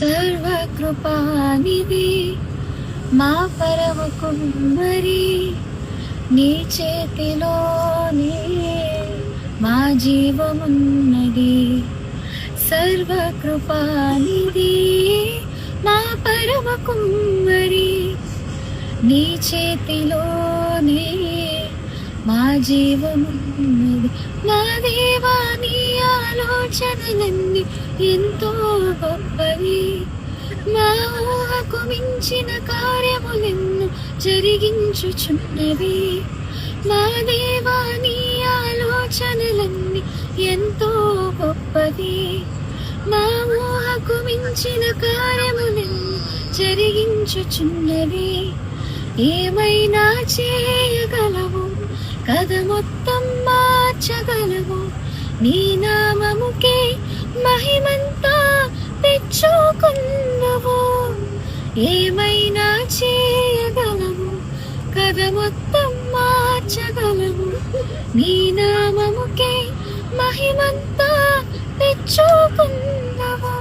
సర్వకృపానిధి మా పరమకుమ్మరి, నీ చేతిలోనే మా జీవమున్నది. సర్వకృపానిధి మా పరమకుమ్మరి, నీ చేతిలోనే మా జీవమున్నది. మా దేవా, నీ ఆలోచనలన్నీ ఎంతో గొప్పవి, మా ఊహకు మించిన కార్యములెన్నో జరిగించుచున్నవి. మా దేవా, నీ ఆలోచనలన్నీ ఎంతో గొప్పవి, మా ఊహకు మించిన కార్యములెన్నో జరిగించుచున్నవి. ఏమైనా చేయగలవు, కథ మొత్తం మార్చగలవు. నీ నామముకే మహిమంతా తెచ్చుకున్నవు. ఏమైనా చేయగలవు, కథ మొత్తం మార్చగలవు. నీ నామముకే మహిమంతా తెచ్చుకున్నవు.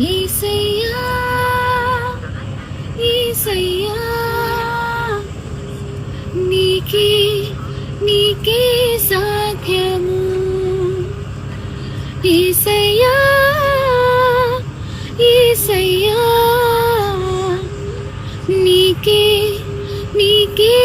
యేసయ్యా, యేసయ్యా, నీకే నీకే సాధ్యము. యేసయ్యా, యేసయ్యా, నీకే నీకే